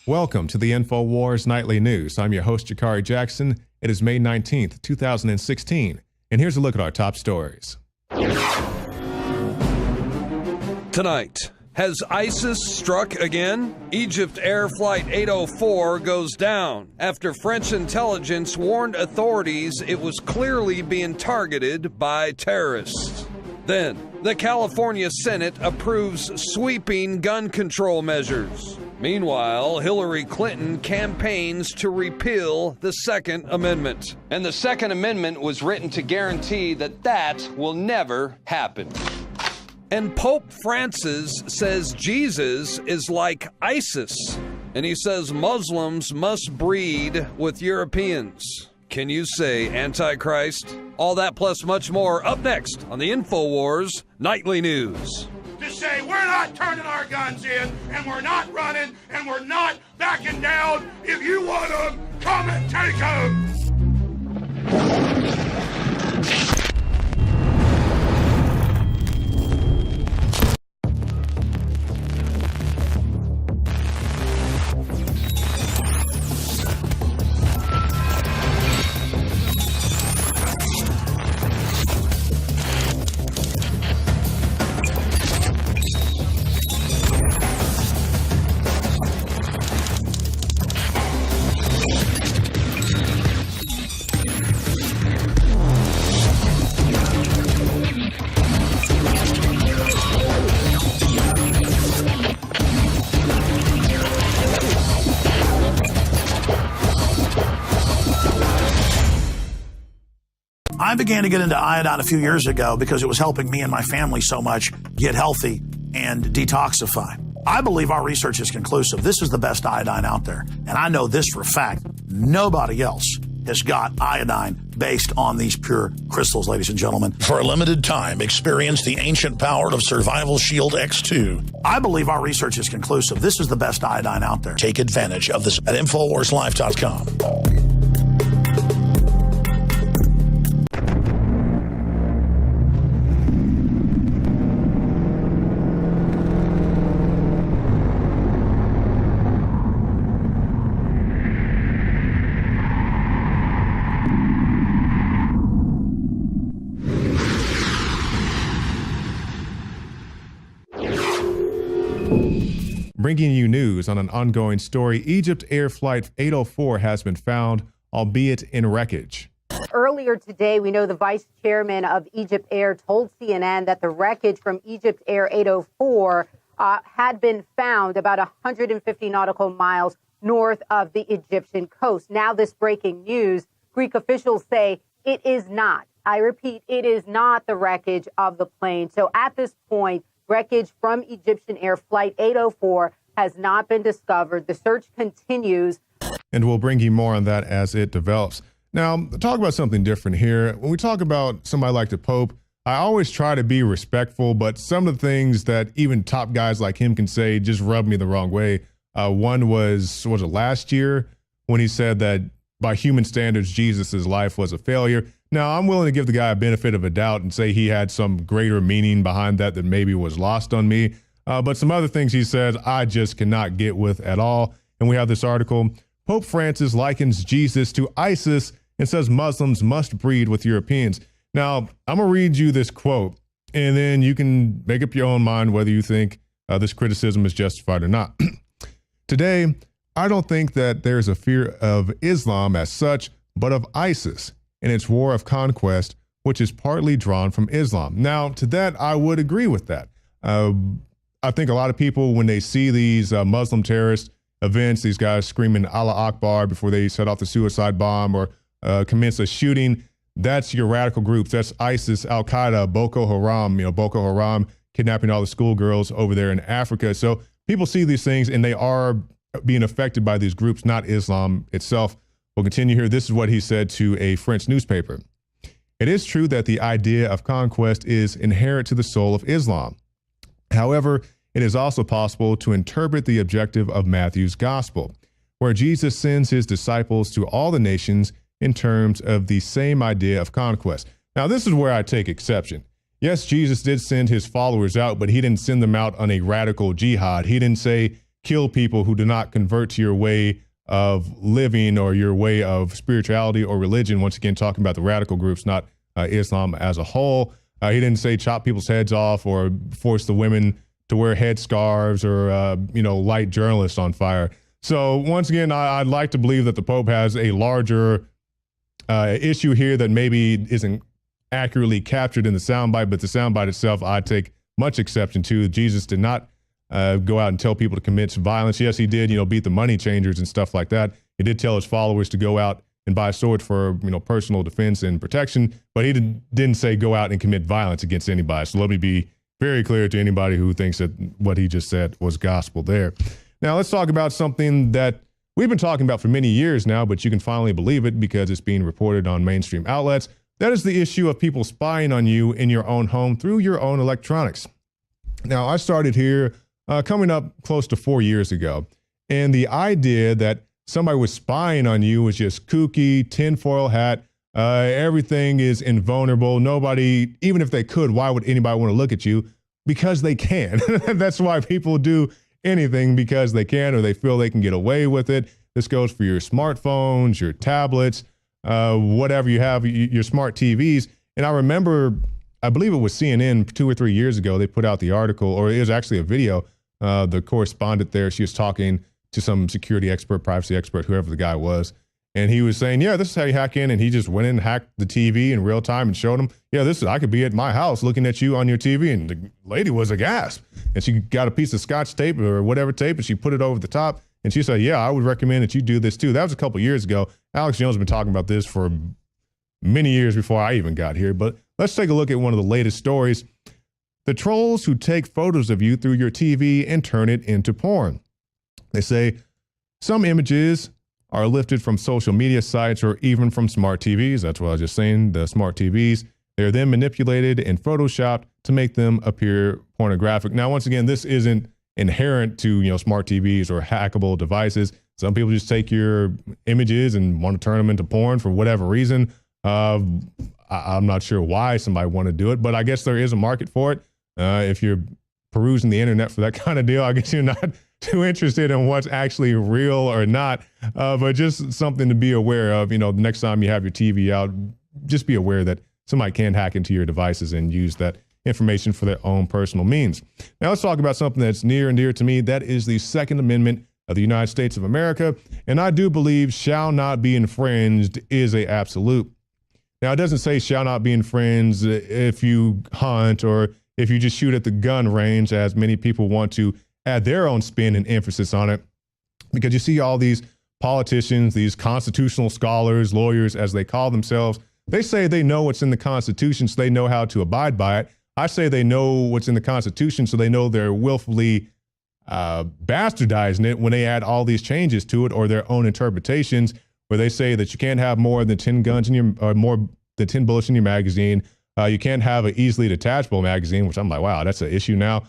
Welcome to the Infowars Nightly News. I'm your host, Jakari Jackson. It is May 19th, 2016. And here's a look at our top stories. Tonight, has ISIS struck again? Egypt Air Flight 804 goes down after French intelligence warned authorities it was clearly being targeted by terrorists. Then, the California Senate approves sweeping gun control measures. Meanwhile, Hillary Clinton campaigns to repeal the Second Amendment. And the Second Amendment was written to guarantee that will never happen. And Pope Francis says Jesus is like ISIS. And he says Muslims must breed with Europeans. Can you say Antichrist? All that plus much more up next on the Infowars Nightly News. To say we're not turning our guns in, and we're not running, and we're not backing down. If you want them, come and take them. I began to get into iodine a few years ago because it was helping me and my family so much get healthy and detoxify. I believe our research is conclusive. This is the best iodine out there. And I know this for a fact. Nobody else has got iodine based on these pure crystals, ladies and gentlemen. For a limited time, experience the ancient power of Survival Shield X2. I believe our research is conclusive. This is the best iodine out there. Take advantage of this at InfoWarsLife.com. Bringing you news on an ongoing story, Egypt Air Flight 804 has been found, albeit in wreckage. Earlier today, we know the vice chairman of Egypt Air told CNN that the wreckage from Egypt Air 804 had been found about 150 nautical miles north of the Egyptian coast. Now this breaking news, Greek officials say it is not. I repeat, it is not the wreckage of the plane. So at this point, wreckage from Egyptian Air Flight 804 has not been discovered. The search continues. And we'll bring you more on that as it develops. Now, talk about something different here. When we talk about somebody like the Pope, I always try to be respectful, but some of the things that even top guys like him can say just rub me the wrong way. One was it last year when he said that by human standards, Jesus's life was a failure. Now, I'm willing to give the guy a benefit of a doubt and say he had some greater meaning behind that maybe was lost on me. But some other things he said, I just cannot get with at all. And we have this article. Pope Francis likens Jesus to ISIS and says Muslims must breed with Europeans. Now, I'm going to read you this quote, and then you can make up your own mind whether you think this criticism is justified or not. Today, I don't think that there's a fear of Islam as such, but of ISIS and its war of conquest, which is partly drawn from Islam. Now, to that, I would agree with that. I think a lot of people, when they see these Muslim terrorist events, these guys screaming Allah Akbar before they set off the suicide bomb or commence a shooting, that's your radical groups. That's ISIS, Al-Qaeda, Boko Haram, Boko Haram kidnapping all the schoolgirls over there in Africa. So people see these things and they are being affected by these groups, not Islam itself. We'll continue here. This is what he said to a French newspaper. It is true that the idea of conquest is inherent to the soul of Islam. However, it is also possible to interpret the objective of Matthew's gospel, where Jesus sends his disciples to all the nations in terms of the same idea of conquest. Now, this is where I take exception. Yes, Jesus did send his followers out, but he didn't send them out on a radical jihad. He didn't say, kill people who do not convert to your way of living or your way of spirituality or religion. Once again, talking about the radical groups, not Islam as a whole. He didn't say chop people's heads off or force the women to wear headscarves or, light journalists on fire. So once again, I'd like to believe that the Pope has a larger issue here that maybe isn't accurately captured in the soundbite, but the soundbite itself, I take much exception to. Jesus did not go out and tell people to commit violence. Yes, he did, beat the money changers and stuff like that. He did tell his followers to go out and buy swords for, personal defense and protection, but he didn't say go out and commit violence against anybody. So let me be very clear to anybody who thinks that what he just said was gospel there. Now let's talk about something that we've been talking about for many years now, but you can finally believe it because it's being reported on mainstream outlets. That is the issue of people spying on you in your own home through your own electronics. Now, I started here coming up close to 4 years ago, and the idea that somebody was spying on you was just kooky, tinfoil hat. Everything is invulnerable. Nobody, even if they could, why would anybody want to look at you? Because they can. That's why people do anything, because they can, or they feel they can get away with it. This goes for your smartphones, your tablets, whatever you have, your smart TVs. And I remember, I believe it was CNN 2 or 3 years ago, they put out the article, or it was actually a video. The correspondent there, she was talking to some security expert, privacy expert, whoever the guy was. And he was saying, yeah, this is how you hack in. And he just went in and hacked the TV in real time and showed him, yeah, I could be at my house looking at you on your TV. And the lady was aghast. And she got a piece of Scotch tape or whatever tape, and she put it over the top. And she said, yeah, I would recommend that you do this too. That was a couple years ago. Alex Jones has been talking about this for many years before I even got here. But let's take a look at one of the latest stories. The trolls who take photos of you through your TV and turn it into porn. They say some images are lifted from social media sites or even from smart TVs. That's what I was just saying, the smart TVs. They're then manipulated and photoshopped to make them appear pornographic. Now, once again, this isn't inherent to, smart TVs or hackable devices. Some people just take your images and want to turn them into porn for whatever reason. I'm not sure why somebody want to do it, but I guess there is a market for it. If you're perusing the internet for that kind of deal, I guess you're not too interested in what's actually real or not, but just something to be aware of. The next time you have your TV out, just be aware that somebody can hack into your devices and use that information for their own personal means. Now let's talk about something that's near and dear to me. That is the Second Amendment of the United States of America. And I do believe shall not be infringed is a absolute. Now, it doesn't say shall not be infringed if you hunt or if you just shoot at the gun range, as many people want to add their own spin and emphasis on it. Because you see all these politicians, these constitutional scholars, lawyers, as they call themselves, they say they know what's in the Constitution, so they know how to abide by it. I say they know what's in the Constitution, so they know they're willfully bastardizing it when they add all these changes to it, or their own interpretations, where they say that you can't have more than 10 guns in your, or more than 10 bullets in your magazine. You can't have an easily detachable magazine, which I'm like, wow, that's an issue now.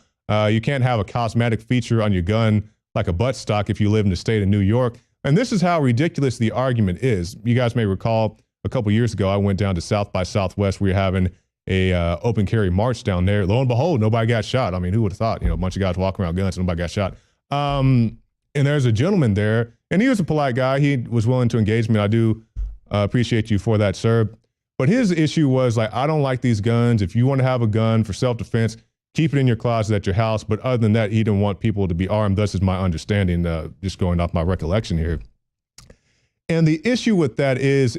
You can't have a cosmetic feature on your gun like a buttstock if you live in the state of New York. And this is how ridiculous the argument is. You guys may recall a couple years ago, I went down to South by Southwest. We were having a open carry march down there. Lo and behold, nobody got shot. I mean, who would have thought? A bunch of guys walking around guns and nobody got shot. And there's a gentleman there, and he was a polite guy. He was willing to engage me. I do appreciate you for that, sir. But his issue was like, I don't like these guns. If you want to have a gun for self-defense, keep it in your closet at your house. But other than that, he didn't want people to be armed. Thus is my understanding, just going off my recollection here. And the issue with that is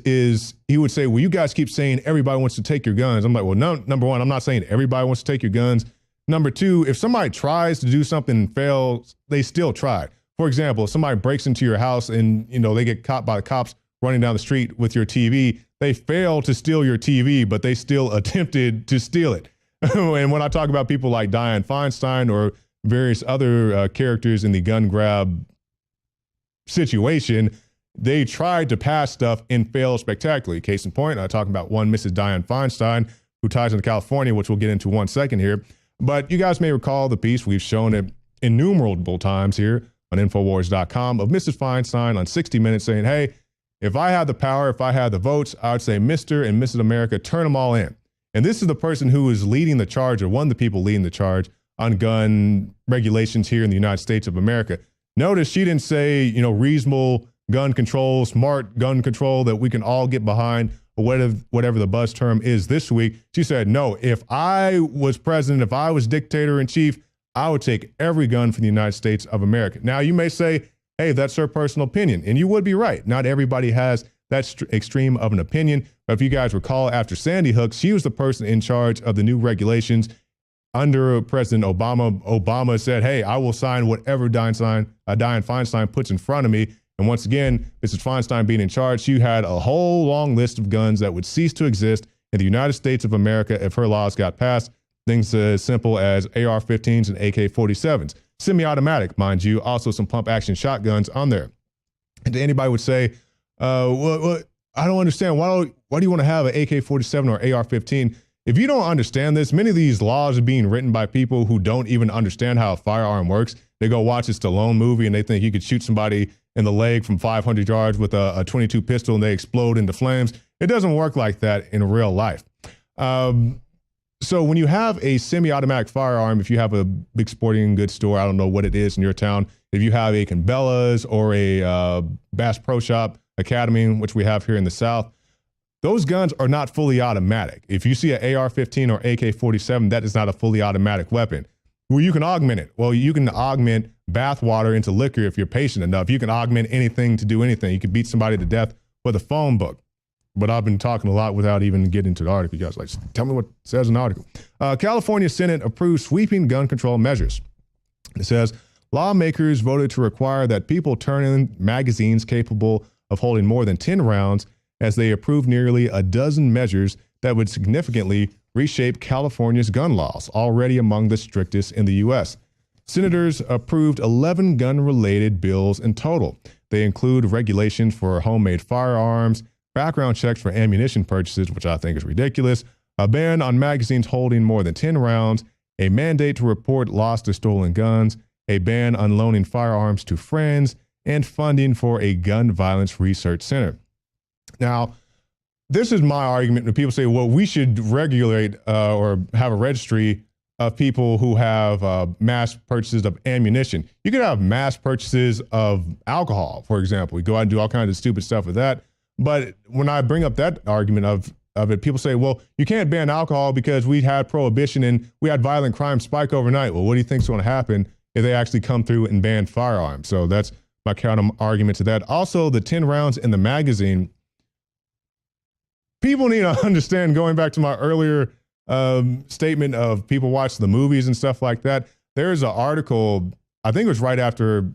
he would say, well, you guys keep saying everybody wants to take your guns. I'm like, well, no, number one, I'm not saying everybody wants to take your guns. Number two, if somebody tries to do something and fails, they still tried. For example, if somebody breaks into your house and, they get caught by the cops running down the street with your TV, they failed to steal your TV, but they still attempted to steal it. And when I talk about people like Dianne Feinstein or various other characters in the gun grab situation, they tried to pass stuff and failed spectacularly. Case in point, I talk about one Mrs. Dianne Feinstein, who ties into California, which we'll get into one second here. But you guys may recall the piece, we've shown it innumerable times here on Infowars.com, of Mrs. Feinstein on 60 Minutes saying, hey, if I had the power, if I had the votes, I would say Mr. and Mrs. America, turn them all in. And this is the person who is leading the charge, or one of the people leading the charge on gun regulations here in the United States of America. Notice she didn't say, reasonable gun control, smart gun control that we can all get behind, or whatever the buzz term is this week. She said, no, if I was president, if I was dictator in chief, I would take every gun from the United States of America. Now, you may say, hey, that's her personal opinion. And you would be right. Not everybody has that extreme of an opinion. But if you guys recall, after Sandy Hook, she was the person in charge of the new regulations under President Obama. Obama said, hey, I will sign whatever Dianne Feinstein puts in front of me. And once again, Mrs. Feinstein being in charge, she had a whole long list of guns that would cease to exist in the United States of America if her laws got passed. Things as simple as AR-15s and AK-47s. Semi-automatic, mind you, also some pump-action shotguns on there. And anybody would say, well, I don't understand. Why do you want to have an AK-47 or AR-15? If you don't understand this, many of these laws are being written by people who don't even understand how a firearm works. They go watch a Stallone movie and they think you could shoot somebody in the leg from 500 yards with a .22 pistol and they explode into flames. It doesn't work like that in real life. So when you have a semi-automatic firearm, if you have a big sporting goods store, I don't know what it is in your town, if you have a Cabela's or a Bass Pro Shop Academy, which we have here in the South, those guns are not fully automatic. If you see an AR-15 or AK-47, that is not a fully automatic weapon. Well, you can augment it. Well, you can augment bath water into liquor if you're patient enough. You can augment anything to do anything. You can beat somebody to death with a phone book. But I've been talking a lot without even getting into the article. You guys tell me what it says in the article. California Senate approved sweeping gun control measures. It says, lawmakers voted to require that people turn in magazines capable of holding more than 10 rounds as they approved nearly a dozen measures that would significantly reshape California's gun laws, already among the strictest in the U.S. Senators approved 11 gun-related bills in total. They include regulations for homemade firearms, background checks for ammunition purchases, which I think is ridiculous, a ban on magazines holding more than 10 rounds, a mandate to report lost or stolen guns, a ban on loaning firearms to friends, and funding for a gun violence research center. Now, this is my argument when people say, well, we should regulate or have a registry of people who have mass purchases of ammunition. You could have mass purchases of alcohol, for example. We go out and do all kinds of stupid stuff with that. But when I bring up that argument of it, people say, well, you can't ban alcohol because we had prohibition and we had violent crime spike overnight. Well, what do you think is going to happen if they actually come through and ban firearms? So that's my counter argument to that. Also, the 10 rounds in the magazine. People need to understand, going back to my earlier statement of people watch the movies and stuff like that. There's an article, I think it was right after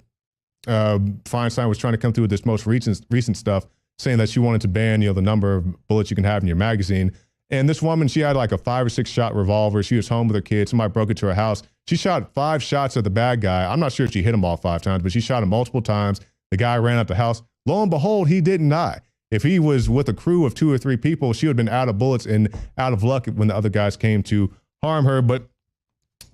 Feinstein was trying to come through with this most recent stuff, saying that she wanted to ban, the number of bullets you can have in your magazine. And this woman, she had like a 5 or 6 shot revolver. She was home with her kids. Somebody broke into her house. She shot 5 shots at the bad guy. I'm not sure if she hit him all 5 times, but she shot him multiple times. The guy ran out the house. Lo and behold, he didn't die. If he was with a crew of 2 or 3 people, she would have been out of bullets and out of luck when the other guys came to harm her. But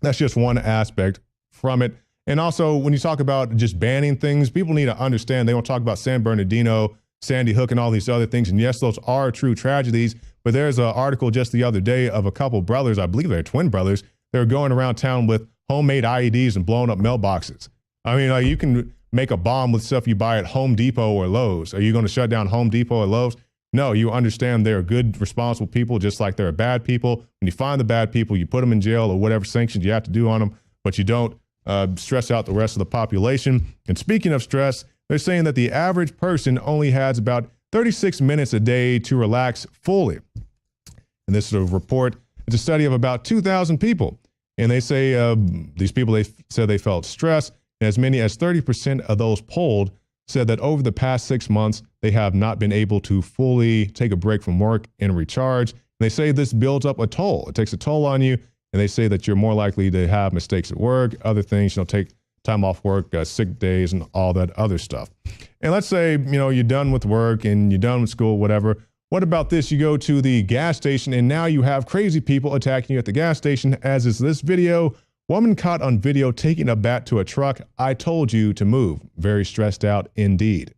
that's just one aspect from it. And also, when you talk about just banning things, people need to understand, they don't talk about San Bernardino, Sandy Hook, and all these other things. And yes, those are true tragedies. But there's an article just the other day of a couple brothers, I believe they're twin brothers, they were going around town with homemade IEDs and blowing up mailboxes. I mean, you can make a bomb with stuff you buy at Home Depot or Lowe's. Are you going to shut down Home Depot or Lowe's? No, you understand they're good, responsible people, just like there are bad people. When you find the bad people, you put them in jail or whatever sanctions you have to do on them, but you don't stress out the rest of the population. And speaking of stress, they're saying that the average person only has about 36 minutes a day to relax fully. And this is a report. It's a study of about 2,000 people. And they say these people, they said they felt stress. And as many as 30% of those polled said that over the past 6 months, they have not been able to fully take a break from work and recharge. And they say this builds up a toll. It takes a toll on you. And they say that you're more likely to have mistakes at work, other things, take time off work, sick days, and all that other stuff. And let's say, you're done with work and you're done with school, whatever. What about this? You go to the gas station and now you have crazy people attacking you at the gas station, as is this video. Woman caught on video taking a bat to a truck. I told you to move. Very stressed out indeed.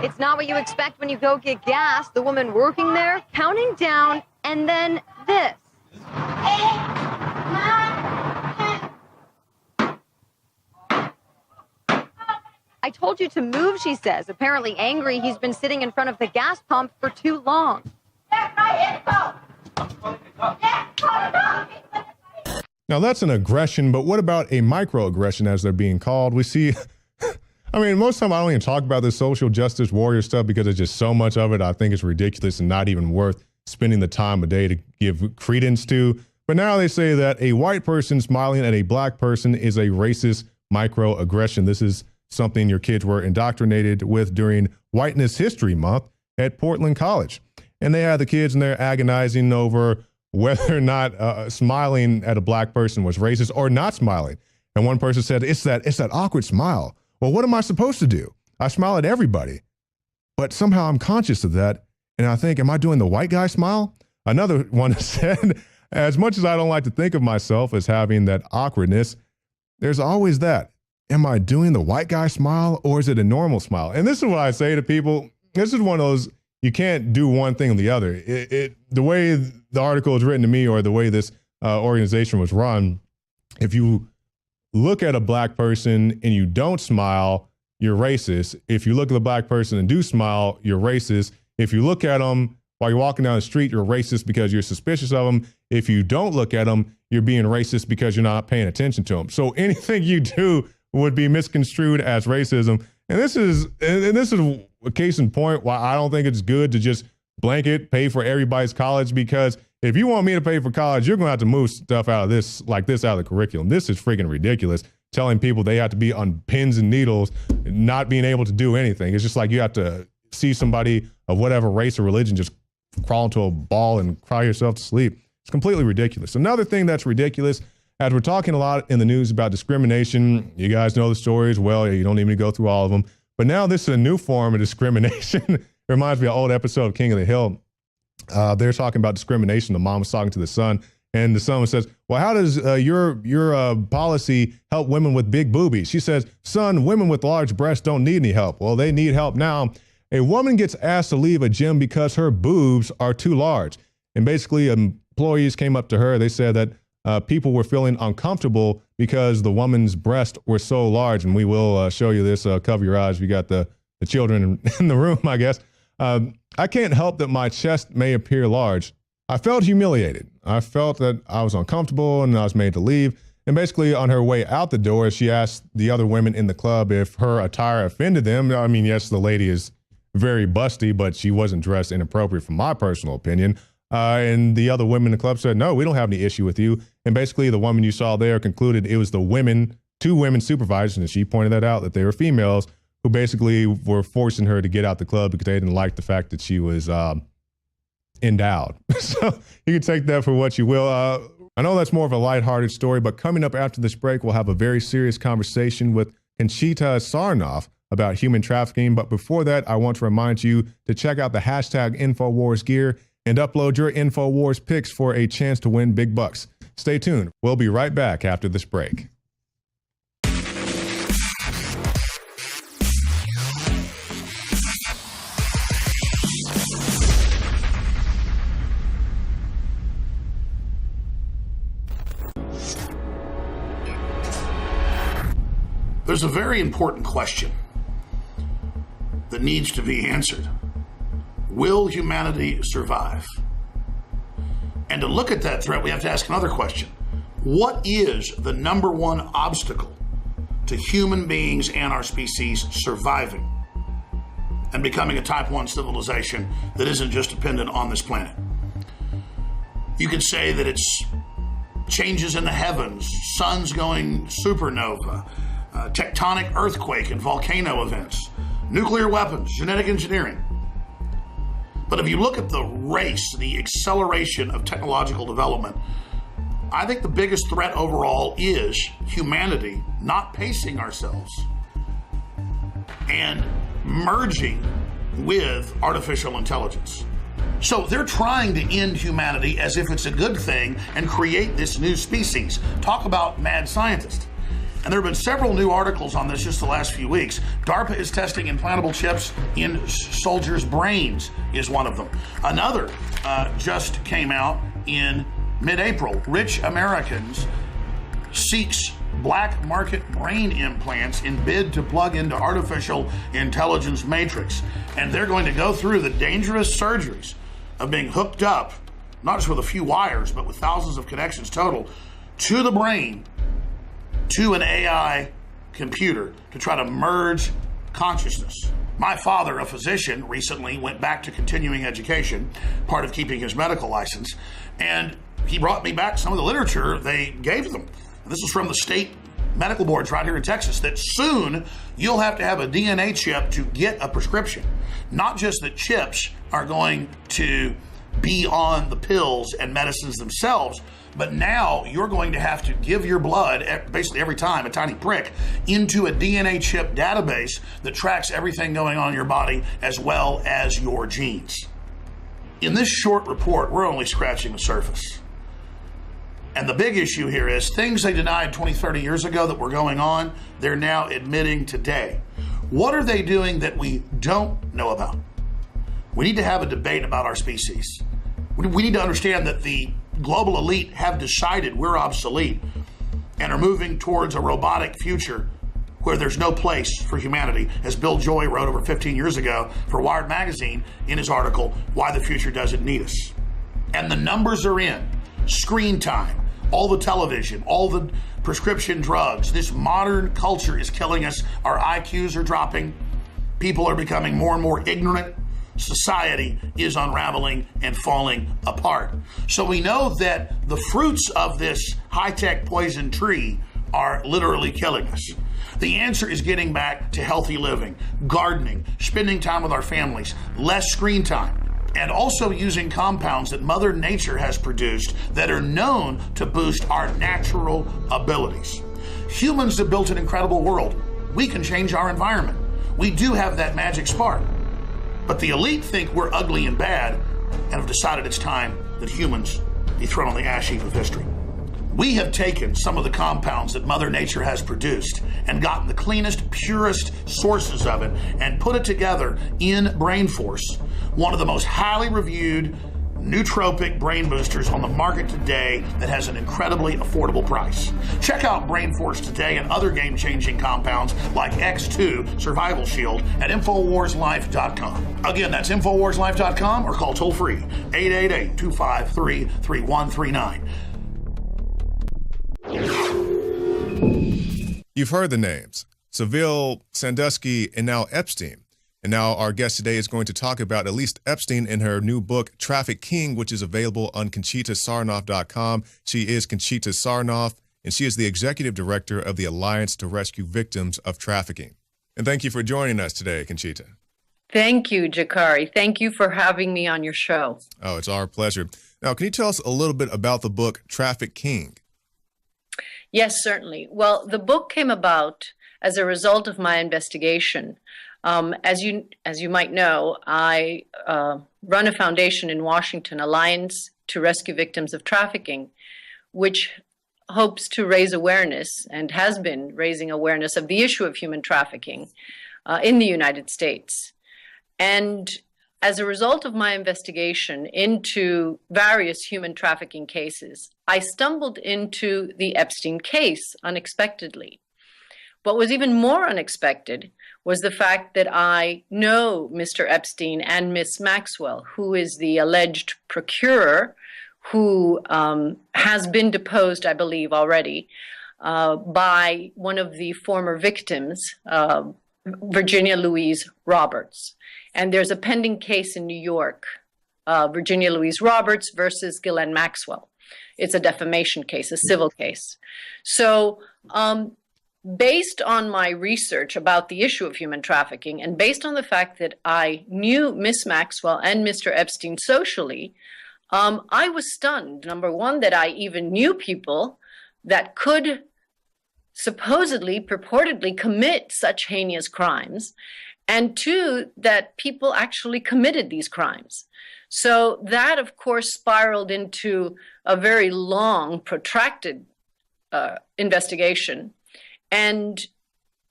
It's not what you expect when you go get gas. The woman working there counting down, and then this. 8, 9, 10. I told you to move, she says. Apparently angry, he's been sitting in front of the gas pump for too long. Now that's an aggression, but what about a microaggression as they're being called? We see, I mean, most of the time I don't even talk about this social justice warrior stuff because there's just so much of it. I think it's ridiculous and not even worth spending the time of day to give credence to. But now they say that a white person smiling at a black person is a racist microaggression. This is something your kids were indoctrinated with during Whiteness History Month at Portland College. And they had the kids and they're agonizing over whether or not smiling at a black person was racist or not smiling. And one person said, it's that awkward smile. Well, what am I supposed to do? I smile at everybody, but somehow I'm conscious of that. And I think, am I doing the white guy smile? Another one said, as much as I don't like to think of myself as having that awkwardness, there's always that. Am I doing the white guy smile or is it a normal smile? And this is what I say to people. This is one of those, you can't do one thing or the other. The way the article is written to me or the way this organization was run, if you look at a black person and you don't smile, you're racist. If you look at the black person and do smile, you're racist. If you look at them while you're walking down the street, you're racist because you're suspicious of them. If you don't look at them, you're being racist because you're not paying attention to them. So anything you do would be misconstrued as racism. And this is a case in point why I don't think it's good to just blanket pay for everybody's college, because if you want me to pay for college, you're going to have to move stuff out of this, like this out of the curriculum. This is freaking ridiculous. Telling people they have to be on pins and needles, not being able to do anything. It's just like you have to see somebody of whatever race or religion just crawl into a ball and cry yourself to sleep. It's completely ridiculous. Another thing that's ridiculous, as we're talking a lot in the news about discrimination, you guys know the stories. Well, you don't need me to go through all of them. But now this is a new form of discrimination. It reminds me of an old episode of King of the Hill. They're talking about discrimination. The mom was talking to the son, and the son says, well, how does your policy help women with big boobies? She says, son, women with large breasts don't need any help. Well, they need help now. A woman gets asked to leave a gym because her boobs are too large. And basically, employees came up to her. They said that people were feeling uncomfortable because the woman's breasts were so large. And we will show you this. Cover your eyes. We got the children in the room, I guess. I can't help that my chest may appear large. I felt humiliated. I felt that I was uncomfortable and I was made to leave. And basically on her way out the door, she asked the other women in the club if her attire offended them. I mean, yes, the lady is very busty, but she wasn't dressed inappropriate from my personal opinion. And the other women in the club said, no, we don't have any issue with you. And basically the woman you saw there concluded it was the women, 2 women supervisors, and she pointed that out, that they were females who basically were forcing her to get out the club because they didn't like the fact that she was endowed. So you can take that for what you will. I know that's more of a lighthearted story, but coming up after this break, we'll have a very serious conversation with Conchita Sarnoff about human trafficking. But before that, I want to remind you to check out the hashtag Infowars gear and upload your Infowars picks for a chance to win big bucks. Stay tuned. We'll be right back after this break. There's a very important question that needs to be answered. Will humanity survive? And to look at that threat, we have to ask another question. What is the number one obstacle to human beings and our species surviving and becoming a type 1 civilization that isn't just dependent on this planet? You could say that it's changes in the heavens, suns going supernova, tectonic earthquake and volcano events, nuclear weapons, genetic engineering. But if you look at the race, the acceleration of technological development, I think the biggest threat overall is humanity not pacing ourselves and merging with artificial intelligence. So they're trying to end humanity as if it's a good thing and create this new species. Talk about mad scientists. And there have been several new articles on this just the last few weeks. DARPA is testing implantable chips in soldiers' brains is one of them. Another just came out in mid-April. Rich Americans seeks black market brain implants in bid to plug into artificial intelligence matrix. And they're going to go through the dangerous surgeries of being hooked up, not just with a few wires, but with thousands of connections total, to the brain, to an AI computer to try to merge consciousness. My father, a physician, recently went back to continuing education, part of keeping his medical license, and he brought me back some of the literature they gave them. This is from the state medical boards right here in Texas, that soon you'll have to have a DNA chip to get a prescription. Not just that chips are going to be on the pills and medicines themselves, but now you're going to have to give your blood, basically every time, a tiny prick, into a DNA chip database that tracks everything going on in your body as well as your genes. In this short report, we're only scratching the surface. And the big issue here is things they denied 20, 30 years ago that were going on, they're now admitting today. What are they doing that we don't know about? We need to have a debate about our species. We need to understand that the global elite have decided we're obsolete and are moving towards a robotic future where there's no place for humanity, as Bill Joy wrote over 15 years ago for Wired Magazine in his article, Why the Future Doesn't Need Us. And the numbers are in. Screen time, all the television, all the prescription drugs. This modern culture is killing us. Our IQs are dropping. People are becoming more and more ignorant. Society is unraveling and falling apart. So we know that the fruits of this high-tech poison tree are literally killing us. The answer is getting back to healthy living, gardening, spending time with our families, less screen time, and also using compounds that Mother Nature has produced that are known to boost our natural abilities. Humans have built an incredible world. We can change our environment. We do have that magic spark. But the elite think we're ugly and bad and have decided it's time that humans be thrown on the ash heap of history. We have taken some of the compounds that Mother Nature has produced and gotten the cleanest, purest sources of it and put it together in BrainForce, one of the most highly reviewed nootropic brain boosters on the market today that has an incredibly affordable price. Check out BrainForce today and other game-changing compounds like X2 Survival Shield at InfoWarsLife.com. Again, that's InfoWarsLife.com or call toll-free 888-253-3139. You've heard the names, Seville, Sandusky, and now Epstein. And now our guest today is going to talk about at least Epstein in her new book, Traffic King, which is available on ConchitaSarnoff.com. She is Conchita Sarnoff, and she is the executive director of the Alliance to Rescue Victims of Trafficking. And thank you for joining us today, Conchita. Thank you, Jakari. Thank you for having me on your show. Oh, it's our pleasure. Now, can you tell us a little bit about the book, Traffic King? Yes, certainly. Well, the book came about as a result of my investigation. As you might know, I run a foundation in Washington, Alliance to Rescue Victims of Trafficking, which hopes to raise awareness and has been raising awareness of the issue of human trafficking in the United States. And as a result of my investigation into various human trafficking cases, I stumbled into the Epstein case unexpectedly. What was even more unexpected was the fact that I know Mr. Epstein and Miss Maxwell, who is the alleged procurer, who has been deposed, I believe, already by one of the former victims, Virginia Louise Roberts. And there's a pending case in New York, Virginia Louise Roberts versus Ghislaine Maxwell. It's a defamation case, a civil case. So based on my research about the issue of human trafficking, and based on the fact that I knew Miss Maxwell and Mr. Epstein socially, I was stunned, number one, that I even knew people that could supposedly, purportedly commit such heinous crimes, and two, that people actually committed these crimes. So that, of course, spiraled into a very long, protracted investigation. And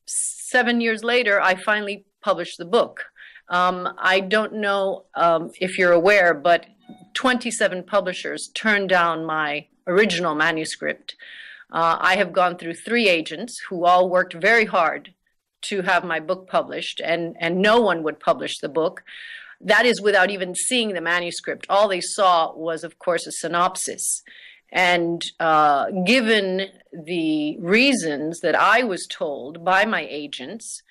7 years later, I finally published the book. I don't know if you're aware, but 27 publishers turned down my original manuscript I have gone through 3 agents who all worked very hard to have my book published, and no one would publish the book. That is without even seeing the manuscript. All they saw was, of course, a synopsis. And given the reasons that I was told by my agents,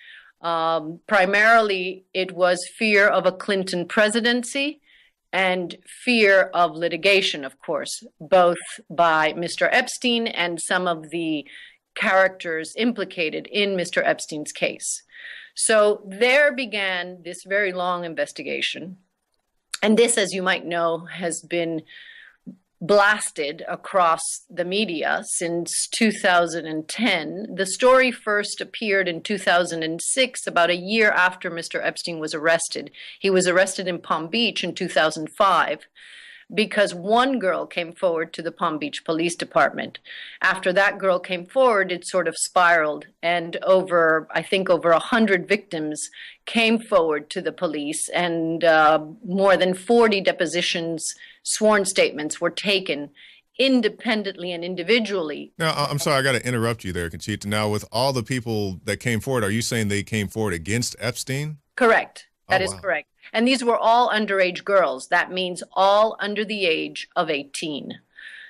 primarily it was fear of a Clinton presidency and fear of litigation, of course, both by Mr. Epstein and some of the characters implicated in Mr. Epstein's case. So there began this very long investigation. And this, as you might know, has been blasted across the media since 2010. The story first appeared in 2006, about a year after Mr. Epstein was arrested. He was arrested in Palm Beach in 2005 because one girl came forward to the Palm Beach Police Department. After that girl came forward, it sort of spiraled, and I think over 100 victims came forward to the police, and more than 40 depositions, sworn statements were taken independently and individually. Now, I'm sorry, I got to interrupt you there, Conchita. Now, with all the people that came forward, are you saying they came forward against Epstein? Correct. That is wow. correct. And these were all underage girls. That means all under the age of 18.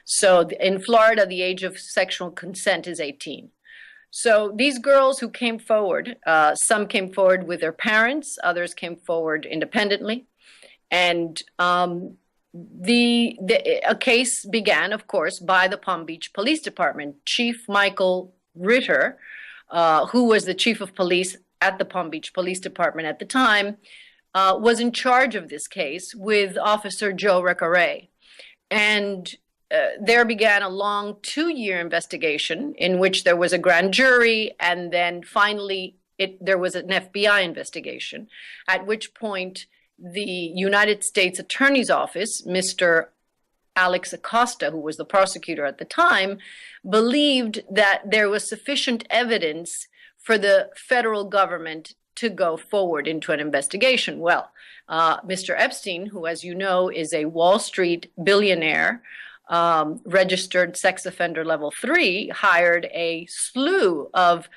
So in Florida, the age of sexual consent is 18. So these girls who came forward, some came forward with their parents, others came forward independently. And a case began, of course, by the Palm Beach Police Department. Chief Michael Ritter, who was the chief of police at the Palm Beach Police Department at the time, was in charge of this case with Officer Joe Recaray. And there began a long 2-year investigation in which there was a grand jury, and then finally there was an FBI investigation, at which point the United States Attorney's Office, Mr. Alex Acosta, who was the prosecutor at the time, believed that there was sufficient evidence for the federal government to go forward into an investigation. Well, Mr. Epstein, who, as you know, is a Wall Street billionaire, registered sex offender level 3, hired a slew of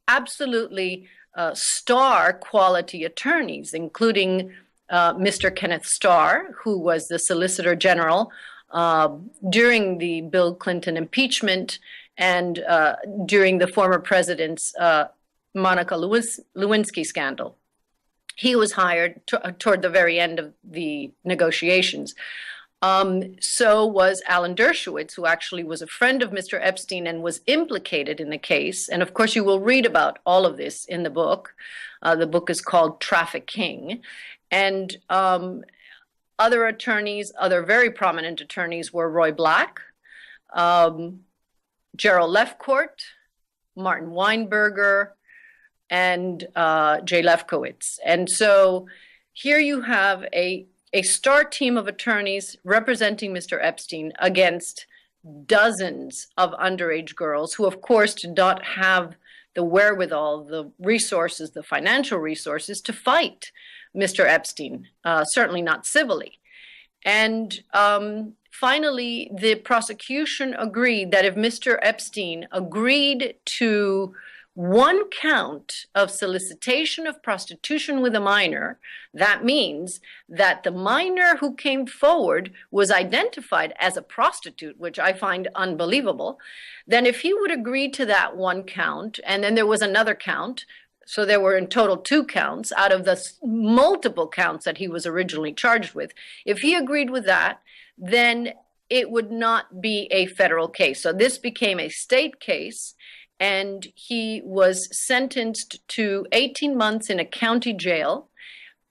absolutely star quality attorneys, including Mr. Kenneth Starr, who was the Solicitor General during the Bill Clinton impeachment and during the former president's Monica Lewinsky scandal. He was hired toward the very end of the negotiations. So was Alan Dershowitz, who actually was a friend of Mr. Epstein and was implicated in the case. And of course, you will read about all of this in the book. The book is called Trafficking. And other attorneys, other very prominent attorneys, were Roy Black, Gerald Lefcourt, Martin Weinberger, and Jay Lefkowitz. And so here you have a star team of attorneys representing Mr. Epstein against dozens of underage girls who, of course, did not have the wherewithal, the resources, the financial resources to fight Mr. Epstein, certainly not civilly. And finally, the prosecution agreed that if Mr. Epstein agreed to one count of solicitation of prostitution with a minor, that means that the minor who came forward was identified as a prostitute, which I find unbelievable. Then if he would agree to that one count, and then there was another count, so there were in total 2 counts out of the multiple counts that he was originally charged with. If he agreed with that, then it would not be a federal case. So this became a state case, and he was sentenced to 18 months in a county jail,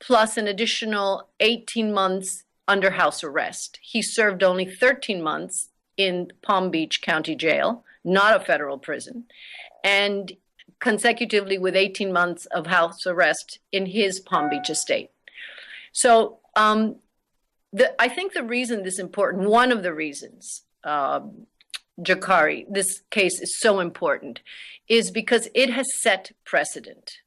plus an additional 18 months under house arrest. He served only 13 months in Palm Beach County Jail, not a federal prison, and consecutively with 18 months of house arrest in his Palm Beach estate. So I think the reason this is important, one of the reasons, Jakari, this case is so important, is because it has set precedent.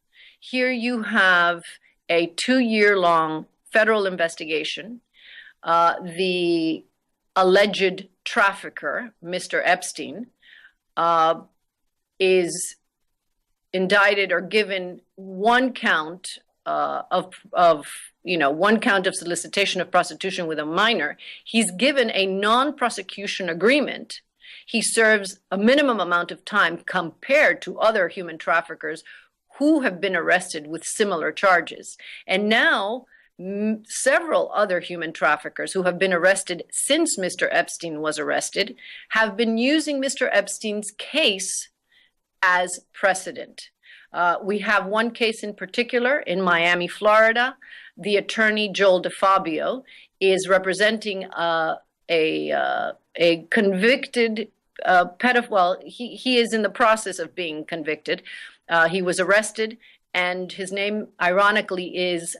Here you have a 2-year-long federal investigation. The alleged trafficker, Mr. Epstein, is indicted or given one count one count of solicitation of prostitution with a minor. He's given a non-prosecution agreement. He serves a minimum amount of time compared to other human traffickers who have been arrested with similar charges. And now several other human traffickers who have been arrested since Mr. Epstein was arrested have been using Mr. Epstein's case as precedent. We have one case in particular in Miami, Florida. The attorney Joel DeFabio is representing a convicted pedophile. Well, he is in the process of being convicted. He was arrested, and his name, ironically, is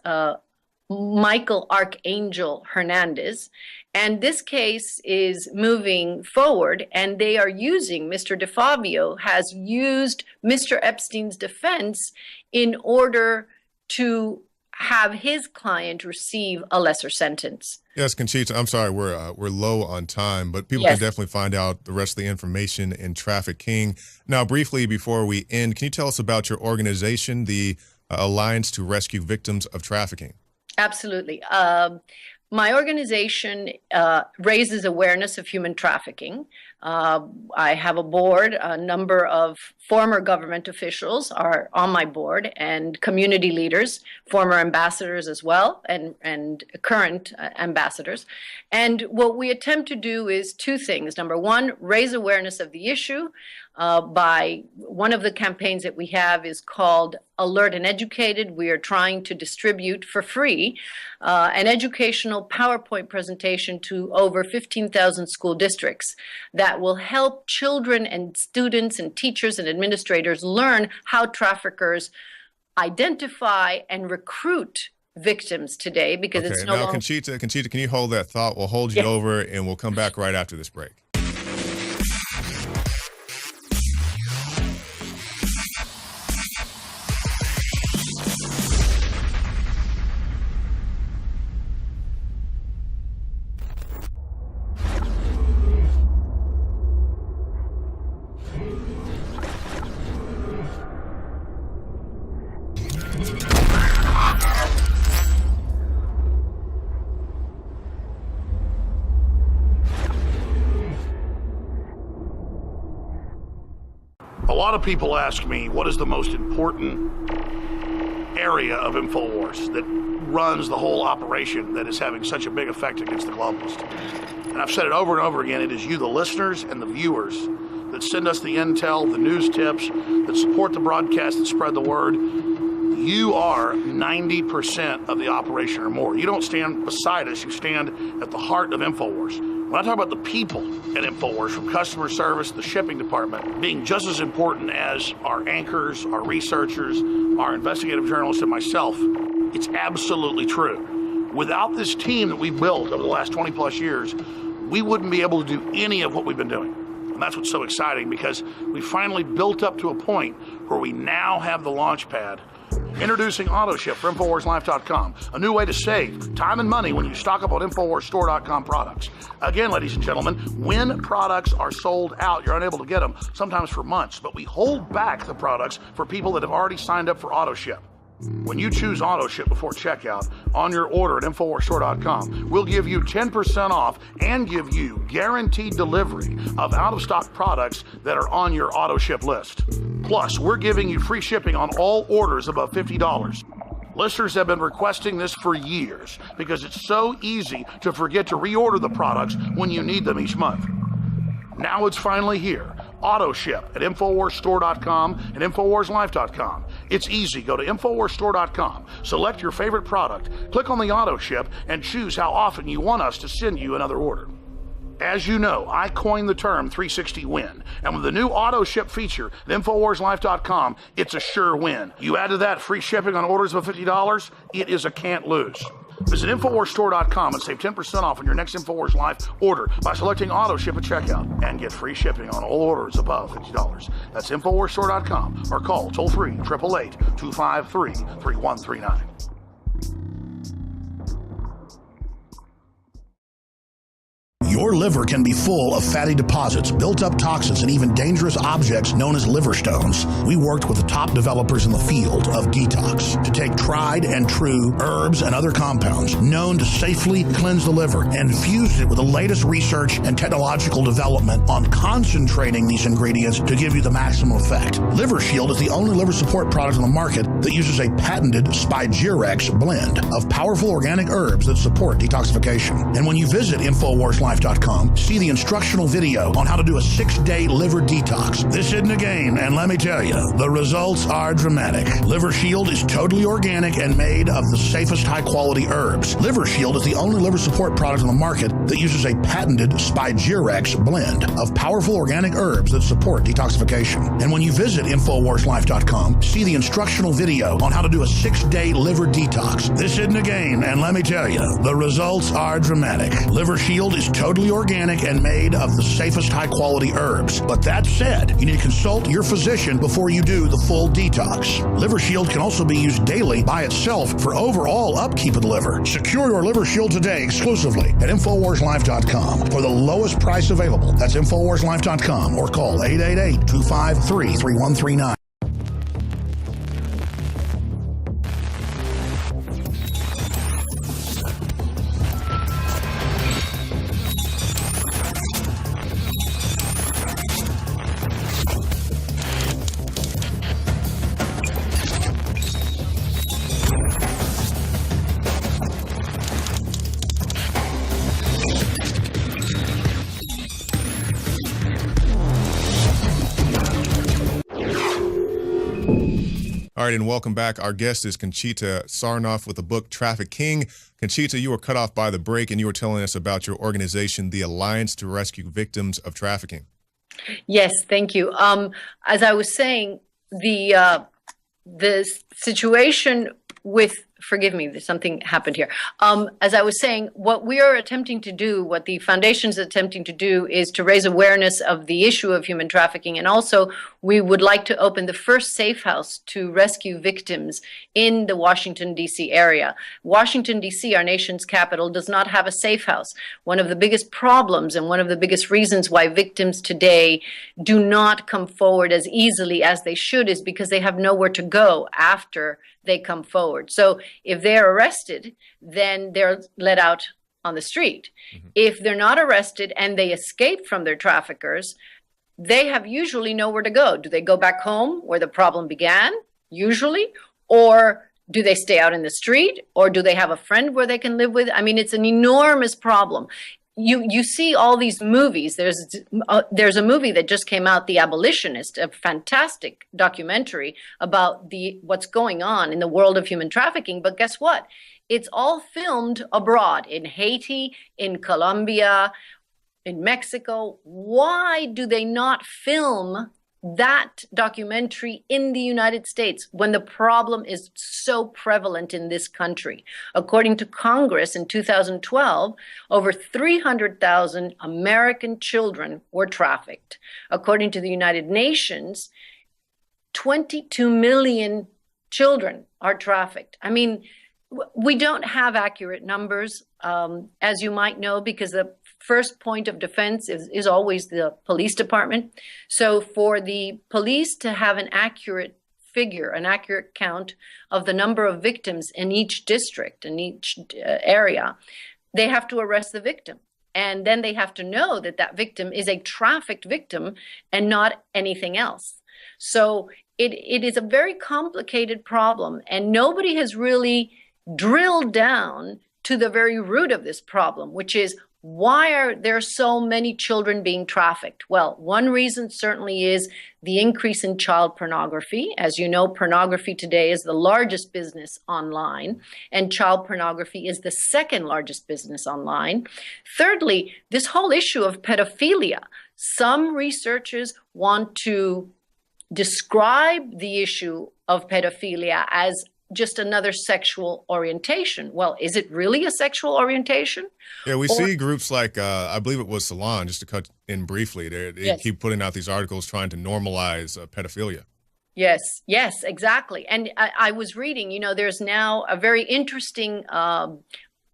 Michael Archangel Hernandez. And this case is moving forward, and they are using, Mr. DeFabio has used Mr. Epstein's defense in order to have his client receive a lesser sentence. Yes, Conchita, I'm sorry, we're low on time, but people can definitely find out the rest of the information in Traffic King. Now, briefly, before we end, can you tell us about your organization, the Alliance to Rescue Victims of Trafficking? Absolutely. My organization raises awareness of human trafficking. I have a board. A number of former government officials are on my board, and community leaders, former ambassadors as well, and current ambassadors. And what we attempt to do is two things. Number one, raise awareness of the issue by one of the campaigns that we have is called Alert and Educated. We are trying to distribute for free an educational PowerPoint presentation to over 15,000 school districts that will help children and students and teachers and administrators learn how traffickers identify and recruit victims today, because it's no longer... Conchita, can you hold that thought? We'll hold you over, and we'll come back right after this break. A lot of people ask me, what is the most important area of Infowars that runs the whole operation that is having such a big effect against the globalists? And I've said it over and over again, it is you, the listeners and the viewers, that send us the intel, the news tips, that support the broadcast, that spread the word. You are 90% of the operation or more. You don't stand beside us, you stand at the heart of Infowars. When I talk about the people at Infowars, from customer service, the shipping department, being just as important as our anchors, our researchers, our investigative journalists, and myself, it's absolutely true. Without this team that we've built over the last 20 plus years, we wouldn't be able to do any of what we've been doing. And that's what's so exciting, because we finally built up to a point where we now have the launch pad. Introducing AutoShip for InfoWarsLife.com, a new way to save time and money when you stock up on InfoWarsStore.com products. Again, ladies and gentlemen, when products are sold out, you're unable to get them, sometimes for months, but we hold back the products for people that have already signed up for AutoShip. When you choose AutoShip before checkout on your order at InfoWarsStore.com, we'll give you 10% off and give you guaranteed delivery of out-of-stock products that are on your AutoShip list. Plus, we're giving you free shipping on all orders above $50. Listeners have been requesting this for years because it's so easy to forget to reorder the products when you need them each month. Now it's finally here. AutoShip at InfoWarsStore.com and InfoWarsLife.com. It's easy. Go to InfoWarsStore.com, select your favorite product, click on the AutoShip, and choose how often you want us to send you another order. As you know, I coined the term 360 win, and with the new AutoShip feature at InfoWarsLife.com, it's a sure win. You add to that free shipping on orders of $50, it is a can't lose. Visit InfoWarsStore.com and save 10% off on your next InfoWars Life order by selecting AutoShip at checkout, and get free shipping on all orders above $50. That's InfoWarsStore.com, or call toll-free 888-253-3139. Your liver can be full of fatty deposits, built-up toxins, and even dangerous objects known as liver stones. We worked with the top developers in the field of detox to take tried and true herbs and other compounds known to safely cleanse the liver and fused it with the latest research and technological development on concentrating these ingredients to give you the maximum effect. Liver Shield is the only liver support product on the market that uses a patented Spigirex blend of powerful organic herbs that support detoxification. And when you visit InfoWarsLife.com, see the instructional video on how to do a 6-day liver detox. This isn't a game, and let me tell you, the results are dramatic. Liver Shield is totally organic and made of the safest high-quality herbs. Liver Shield is the only liver support product on the market that uses a patented Spigirex blend of powerful organic herbs that support detoxification. And when you visit InfoWarsLife.com, see the instructional video on how to do a 6-day liver detox. This isn't a game, and let me tell you, the results are dramatic. Liver Shield is totally organic and made of the safest high-quality herbs. But that said, you need to consult your physician before you do the full detox. Liver Shield can also be used daily by itself for overall upkeep of the liver. Secure your Liver Shield today exclusively at InfoWarsLife.com for the lowest price available. That's InfoWarsLife.com or call 888-253-3139. All right, and welcome back. Our guest is Conchita Sarnoff with the book Traffic King. Conchita, you were cut off by the break, and you were telling us about your organization, the Alliance to Rescue Victims of Trafficking. Yes, thank you. As I was saying, the situation with, forgive me, something happened here. As I was saying, what we are attempting to do, what the foundation is attempting to do, is to raise awareness of the issue of human trafficking. And also, we would like to open the first safe house to rescue victims in the Washington, D.C. area. Washington, D.C., our nation's capital, does not have a safe house. One of the biggest problems and one of the biggest reasons why victims today do not come forward as easily as they should is because they have nowhere to go after they come forward. So if they're arrested, then they're let out on the street. Mm-hmm. If they're not arrested and they escape from their traffickers, they have usually nowhere to go. Do they go back home where the problem began, usually? Or do they stay out in the street? Or do they have a friend where they can live with? I mean, it's an enormous problem. You see all these movies. There's a movie that just came out, The Abolitionist, a fantastic documentary about what's going on in the world of human trafficking. But guess what? It's all filmed abroad, in Haiti, in Colombia, in Mexico. Why do they not film that documentary in the United States when the problem is so prevalent in this country? According to Congress in 2012, over 300,000 American children were trafficked. According to the United Nations, 22 million children are trafficked. I mean, we don't have accurate numbers, as you might know, because the first point of defense is always the police department. So for the police to have an accurate figure, an accurate count of the number of victims in each district, in each area, they have to arrest the victim. And then they have to know that that victim is a trafficked victim and not anything else. So it is a very complicated problem, and nobody has really drilled down to the very root of this problem, which is, why are there so many children being trafficked? Well, one reason certainly is the increase in child pornography. As you know, pornography today is the largest business online, and child pornography is the second largest business online. Thirdly, this whole issue of pedophilia. Some researchers want to describe the issue of pedophilia as just another sexual orientation. Well, is it really a sexual orientation? Yeah, we see groups like, I believe it was Salon, just to cut in briefly, they keep putting out these articles trying to normalize pedophilia. Yes, exactly. And I was reading, there's now a very interesting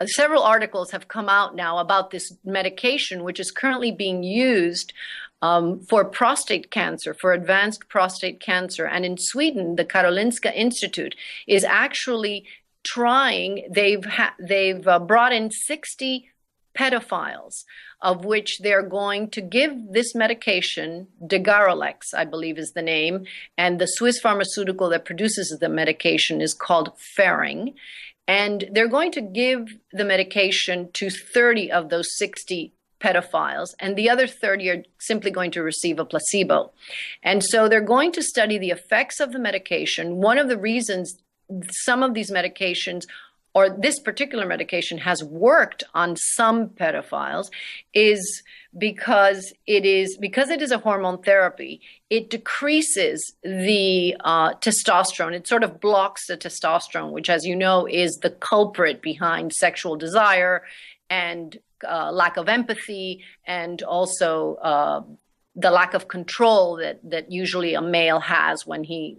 several articles have come out now about this medication, which is currently being used for prostate cancer, for advanced prostate cancer. And in Sweden, the Karolinska Institute is actually trying. They've brought in 60 pedophiles, of which they're going to give this medication, Degarolex, I believe is the name, and the Swiss pharmaceutical that produces the medication is called Ferring. And they're going to give the medication to 30 of those 60 pedophiles, and the other 30 are simply going to receive a placebo. And so they're going to study the effects of the medication. One of the reasons some of these medications, or this particular medication, has worked on some pedophiles is because it is a hormone therapy. It decreases the testosterone. It sort of blocks the testosterone, which, as you know, is the culprit behind sexual desire and lack of empathy, and also the lack of control that usually a male has when he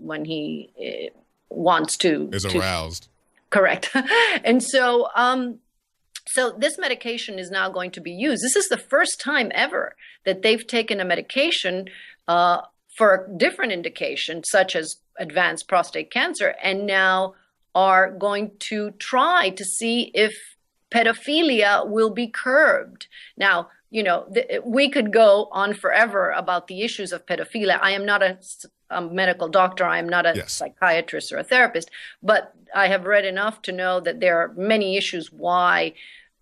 wants to is aroused. Correct. And so so this medication is now going to be used. This is the first time ever that they've taken a medication for a different indication, such as advanced prostate cancer, and now are going to try to see if pedophilia will be curbed. Now, you know, we could go on forever about the issues of pedophilia. I am not a medical doctor. I am not a psychiatrist or a therapist, but I have read enough to know that there are many issues why,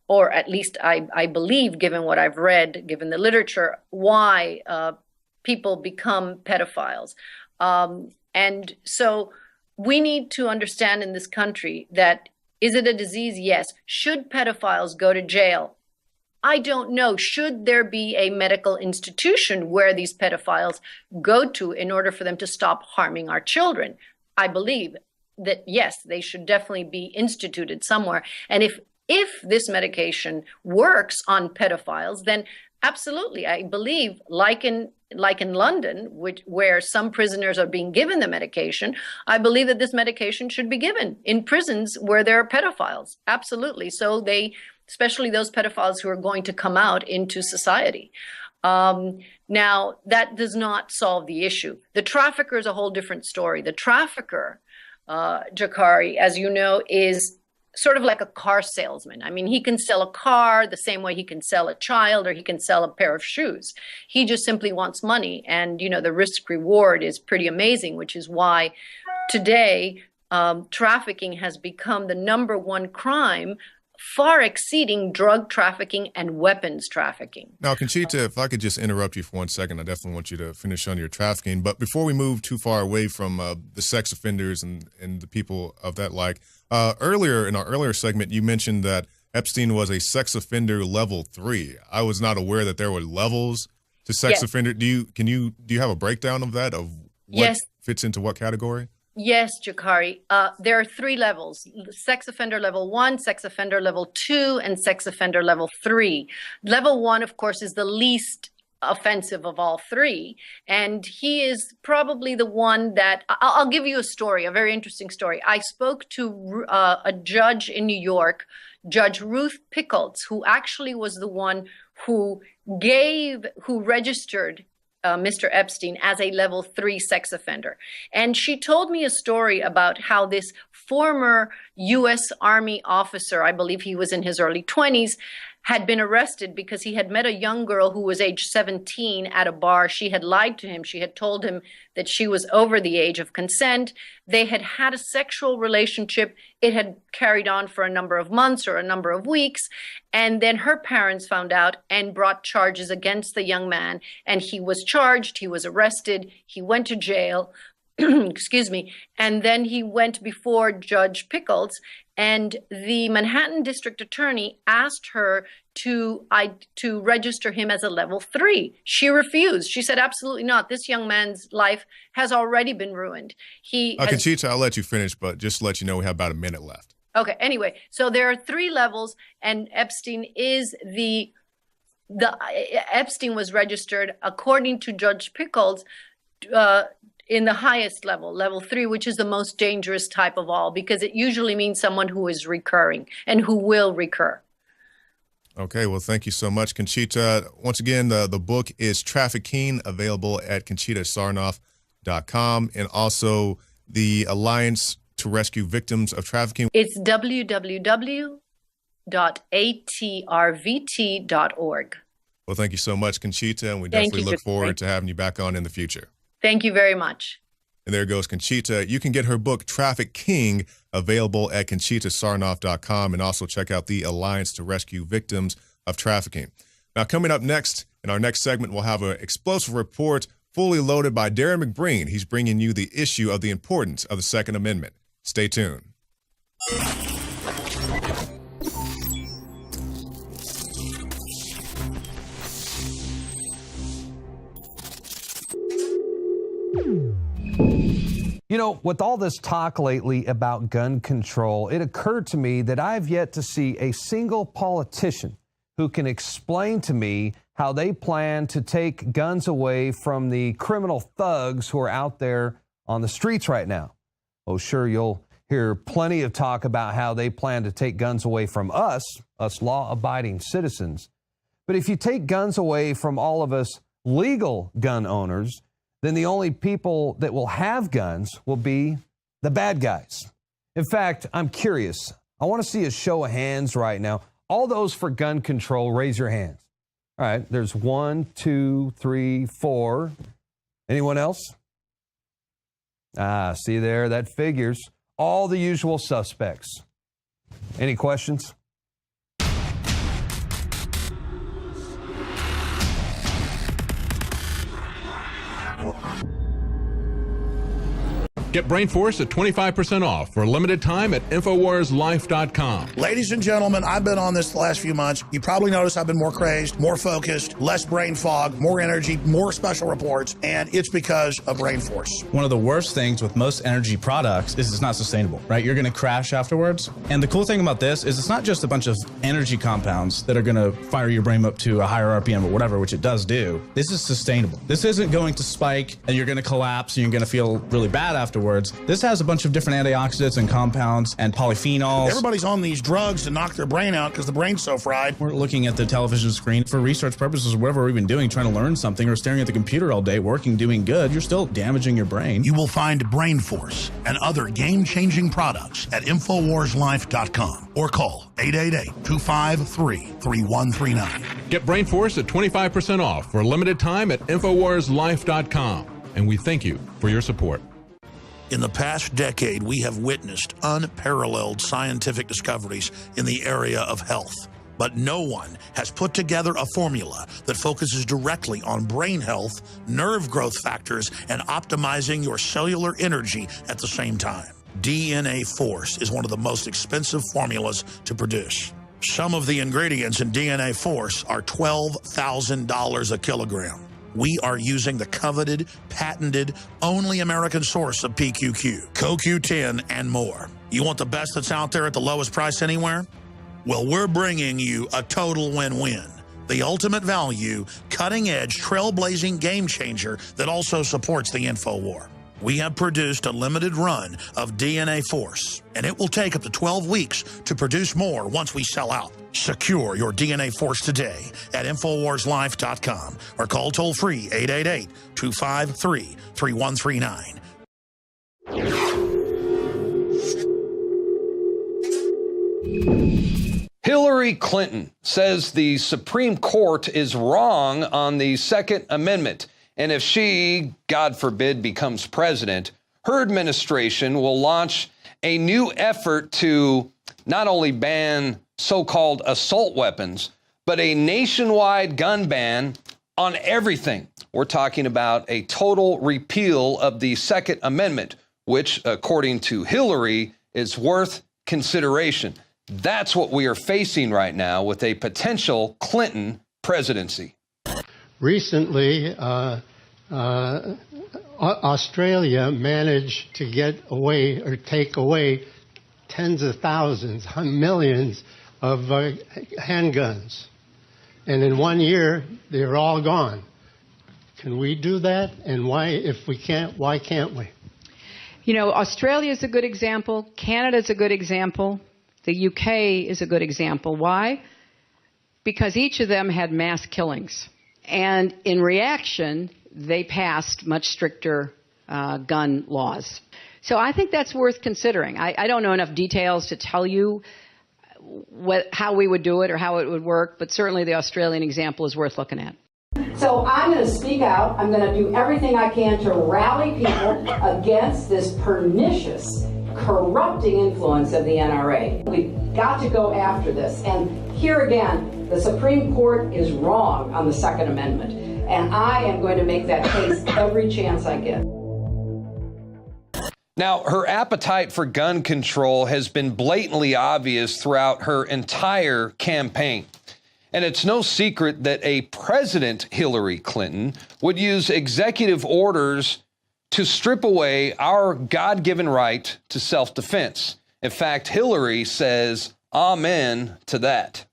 or at least I believe, given what I've read, given the literature, why people become pedophiles. And so we need to understand in this country that, is it a disease? Yes. Should pedophiles go to jail? I don't know. Should there be a medical institution where these pedophiles go to in order for them to stop harming our children? I believe that, yes, they should definitely be instituted somewhere. And if this medication works on pedophiles, then absolutely, I believe, like in London, where some prisoners are being given the medication, I believe that this medication should be given in prisons where there are pedophiles. Absolutely. So especially those pedophiles who are going to come out into society. Now, that does not solve the issue. The trafficker is a whole different story. The trafficker, Jakari, as you know, is sort of like a car salesman. I mean, he can sell a car the same way he can sell a child, or he can sell a pair of shoes. He just simply wants money. And, you know, the risk reward is pretty amazing, which is why today trafficking has become the #1 crime, far exceeding drug trafficking and weapons trafficking. Now, Conchita, if I could just interrupt you for 1 second, I definitely want you to finish on your trafficking. But before we move too far away from the sex offenders and the people of that like, earlier in our earlier segment, you mentioned that Epstein was a sex offender level 3. I was not aware that there were levels to sex offender. Do you have a breakdown of that, of what fits into what category? Yes, Jakari. There are 3 levels: sex offender level 1, sex offender level 2, and sex offender level 3. Level 1, of course, is the least offensive of all 3. And he is probably the one that I'll give you a story, a very interesting story. I spoke to a judge in New York, Judge Ruth Pickles, who actually was the one who registered Mr. Epstein as a level 3 sex offender. And she told me a story about how this former U.S. Army officer, I believe he was in his early 20s, had been arrested because he had met a young girl who was age 17 at a bar. She had lied to him. She had told him that she was over the age of consent. They had had a sexual relationship. It had carried on for a number of months or a number of weeks. And then her parents found out and brought charges against the young man. And he was charged. He was arrested. He went to jail. Excuse me. And then he went before Judge Pickles, and the Manhattan District Attorney asked her to register him as a level 3. She refused. She said, absolutely not. This young man's life has already been ruined. Conchita, I'll let you finish, but just to let you know, we have about a minute left. Okay. Anyway, so there are 3 levels, and Epstein is Epstein was registered, according to Judge Pickles, in the highest level, level 3, which is the most dangerous type of all, because it usually means someone who is recurring and who will recur. Okay, well, thank you so much, Conchita. Once again, the book is Trafficking, available at ConchitaSarnoff.com, and also the Alliance to Rescue Victims of Trafficking. It's www.atrvt.org. Well, thank you so much, Conchita, and we definitely look forward to having you back on in the future. Thank you very much. And there goes Conchita. You can get her book, Traffic King, available at ConchitaSarnoff.com, and also check out the Alliance to Rescue Victims of Trafficking. Now, coming up next, in our next segment, we'll have an explosive report fully loaded by Darren McBreen. He's bringing you the issue of the importance of the Second Amendment. Stay tuned. You know, with all this talk lately about gun control, it occurred to me that I've yet to see a single politician who can explain to me how they plan to take guns away from the criminal thugs who are out there on the streets right now. Oh, sure, you'll hear plenty of talk about how they plan to take guns away from us law-abiding citizens. But if you take guns away from all of us legal gun owners, then the only people that will have guns will be the bad guys. In fact, I'm curious. I want to see a show of hands right now. All those for gun control, raise your hands. All right, there's 1, 2, 3, 4. Anyone else? See there, that figures. All the usual suspects. Any questions? Get Brain Force at 25% off for a limited time at InfowarsLife.com. Ladies and gentlemen, I've been on this the last few months. You probably noticed I've been more crazed, more focused, less brain fog, more energy, more special reports, and it's because of Brain Force. One of the worst things with most energy products is it's not sustainable, right? You're going to crash afterwards. And the cool thing about this is it's not just a bunch of energy compounds that are going to fire your brain up to a higher RPM or whatever, which it does do. This is sustainable. This isn't going to spike and you're going to collapse and you're going to feel really bad afterwards. This has a bunch of different antioxidants and compounds and polyphenols. Everybody's on these drugs to knock their brain out because the brain's so fried. We're looking at the television screen for research purposes, whatever we've been doing, trying to learn something, or staring at the computer all day, working, doing good. You're still damaging your brain. You will find Brain Force and other game-changing products at InfowarsLife.com or call 888-253-3139. Get Brain Force at 25% off for a limited time at InfowarsLife.com. And we thank you for your support. In the past decade, we have witnessed unparalleled scientific discoveries in the area of health. But no one has put together a formula that focuses directly on brain health, nerve growth factors, and optimizing your cellular energy at the same time. DNA Force is one of the most expensive formulas to produce. Some of the ingredients in DNA Force are $12,000 a kilogram. We are using the coveted, patented, only American source of PQQ, CoQ10, and more. You want the best that's out there at the lowest price anywhere? Well, we're bringing you a total win-win. The ultimate value, cutting-edge, trailblazing game changer that also supports the InfoWar. We have produced a limited run of DNA Force, and it will take up to 12 weeks to produce more once we sell out. Secure your DNA Force today at InfowarsLife.com or call toll-free 888-253-3139. Hillary Clinton says the Supreme Court is wrong on the Second Amendment. And if she, God forbid, becomes president, her administration will launch a new effort to not only ban so-called assault weapons, but a nationwide gun ban on everything. We're talking about a total repeal of the Second Amendment, which, according to Hillary, is worth consideration. That's what we are facing right now with a potential Clinton presidency. Recently, Australia managed to get away or take away tens of thousands, millions of handguns. And in 1 year, they're all gone. Can we do that? And why, if we can't, why can't we? You know, Australia is a good example. Canada is a good example. The UK is a good example. Why? Because each of them had mass killings. And in reaction, they passed much stricter gun laws. So I think that's worth considering. I don't know enough details to tell you how we would do it or how it would work, but certainly the Australian example is worth looking at. So I'm going to speak out. I'm going to do everything I can to rally people against this pernicious, corrupting influence of the NRA. We've got to go after this. And here again, the Supreme Court is wrong on the Second Amendment. And I am going to make that case every chance I get. Now, her appetite for gun control has been blatantly obvious throughout her entire campaign. And it's no secret that a President Hillary Clinton would use executive orders to strip away our God-given right to self-defense. In fact, Hillary says, amen to that.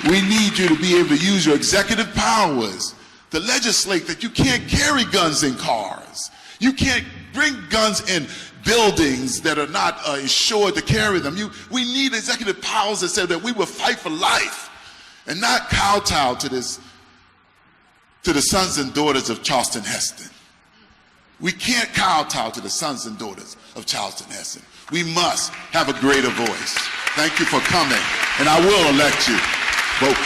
We need you to be able to use your executive powers to legislate that you can't carry guns in cars. You can't bring guns in buildings that are not insured to carry them. We need executive powers that say that we will fight for life and not kowtow to the sons and daughters of Charleston Heston. We can't kowtow to the sons and daughters of Charleston Heston. We must have a greater voice. Thank you for coming, and I will elect you. Vote.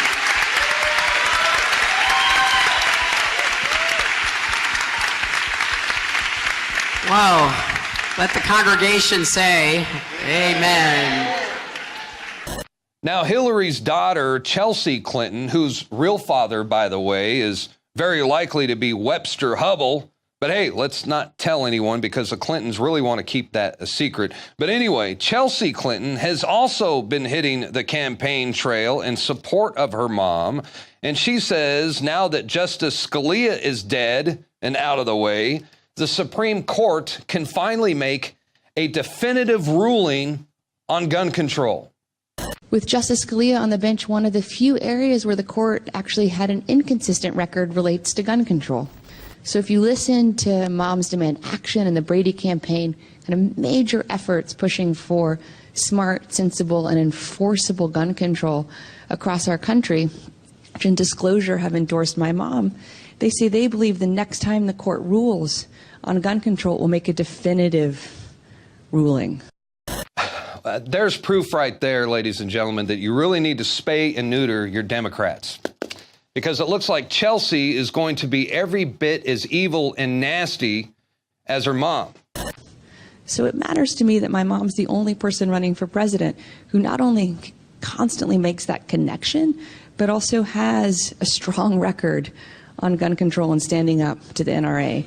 Whoa. Let the congregation say, amen. Now, Hillary's daughter, Chelsea Clinton, whose real father, by the way, is very likely to be Webster Hubbell. But hey, let's not tell anyone because the Clintons really want to keep that a secret. But anyway, Chelsea Clinton has also been hitting the campaign trail in support of her mom. And she says now that Justice Scalia is dead and out of the way, the Supreme Court can finally make a definitive ruling on gun control. With Justice Scalia on the bench, one of the few areas where the court actually had an inconsistent record relates to gun control. So if you listen to Moms Demand Action and the Brady campaign, kind of major efforts pushing for smart, sensible, and enforceable gun control across our country, which in disclosure have endorsed my mom, they say they believe the next time the court rules on gun control will make a definitive ruling. There's proof right there, ladies and gentlemen, that you really need to spay and neuter your Democrats. Because it looks like Chelsea is going to be every bit as evil and nasty as her mom. So it matters to me that my mom's the only person running for president who not only constantly makes that connection, but also has a strong record on gun control and standing up to the NRA.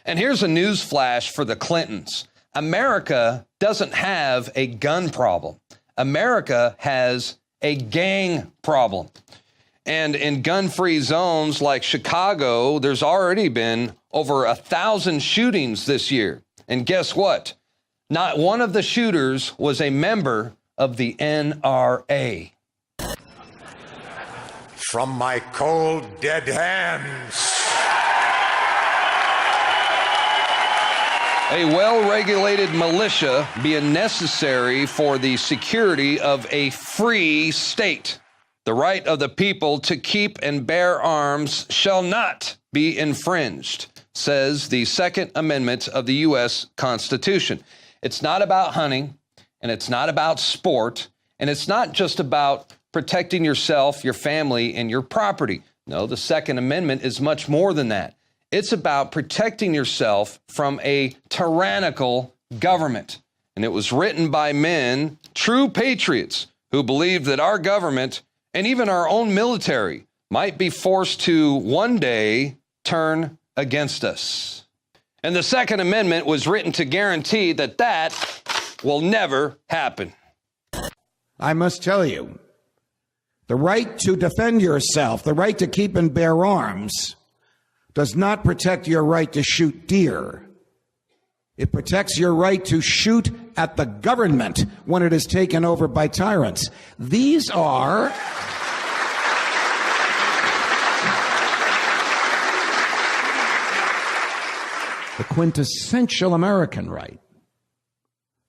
And here's a news flash for the Clintons. America doesn't have a gun problem. America has a gang problem. And in gun-free zones like Chicago, there's already been over 1,000 shootings this year. And guess what? Not one of the shooters was a member of the NRA. From my cold, dead hands. A well-regulated militia being necessary for the security of a free state. The right of the people to keep and bear arms shall not be infringed, says the Second Amendment of the U.S. Constitution. It's not about hunting, and it's not about sport, and it's not just about protecting yourself, your family, and your property. No, the Second Amendment is much more than that. It's about protecting yourself from a tyrannical government. And it was written by men, true patriots, who believed that our government and even our own military might be forced to one day turn against us. And the Second Amendment was written to guarantee that that will never happen. I must tell you, the right to defend yourself, the right to keep and bear arms, does not protect your right to shoot deer. It protects your right to shoot at the government when it is taken over by tyrants. These are the quintessential American right,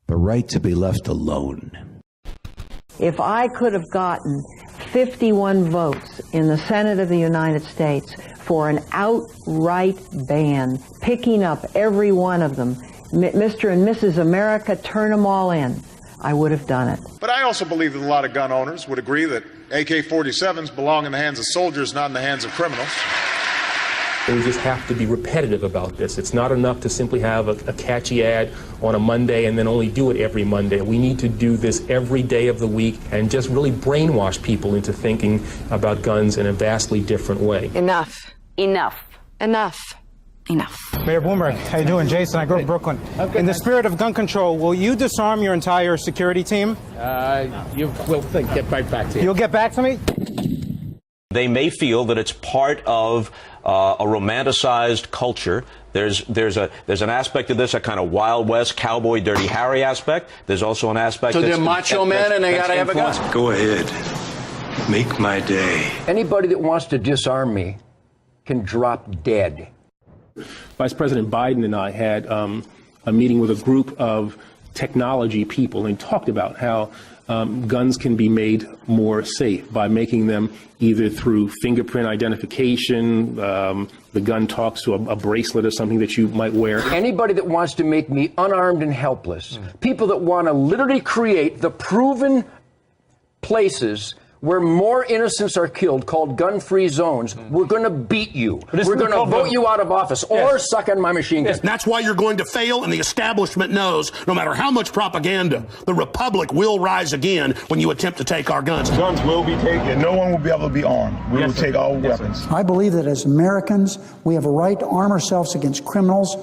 the right to be left alone. If I could have gotten 51 votes in the Senate of the United States for an outright ban, picking up every one of them, Mr. and Mrs. America, turn them all in, I would have done it. But I also believe that a lot of gun owners would agree that AK-47s belong in the hands of soldiers, not in the hands of criminals. We just have to be repetitive about this. It's not enough to simply have a catchy ad on a Monday and then only do it every Monday. We need to do this every day of the week and just really brainwash people into thinking about guns in a vastly different way. Enough. Enough. Enough. Enough. Mayor Bloomberg, how you doing? Jason, I grew up in Brooklyn. In the spirit of gun control, will you disarm your entire security team? We'll get right back to you. You'll get back to me? They may feel that it's part of a romanticized culture. There's an aspect of this, a kind of Wild West cowboy Dirty Harry aspect. There's also an aspect. So they're macho men and they got to have a gun. Go ahead. Make my day. Anybody that wants to disarm me can drop dead. Vice President Biden and I had a meeting with a group of technology people and talked about how guns can be made more safe by making them either through fingerprint identification, the gun talks to a bracelet or something that you might wear. Anybody that wants to make me unarmed and helpless, people that want to literally create the proven places where more innocents are killed, called gun-free zones, we're going to beat you. We're going to vote you out of office or suck on my machine gun. That's why you're going to fail, and the establishment knows no matter how much propaganda, the Republic will rise again when you attempt to take our guns. Guns will be taken. No one will be able to be armed. We will take all weapons. I believe that as Americans, we have a right to arm ourselves against criminals,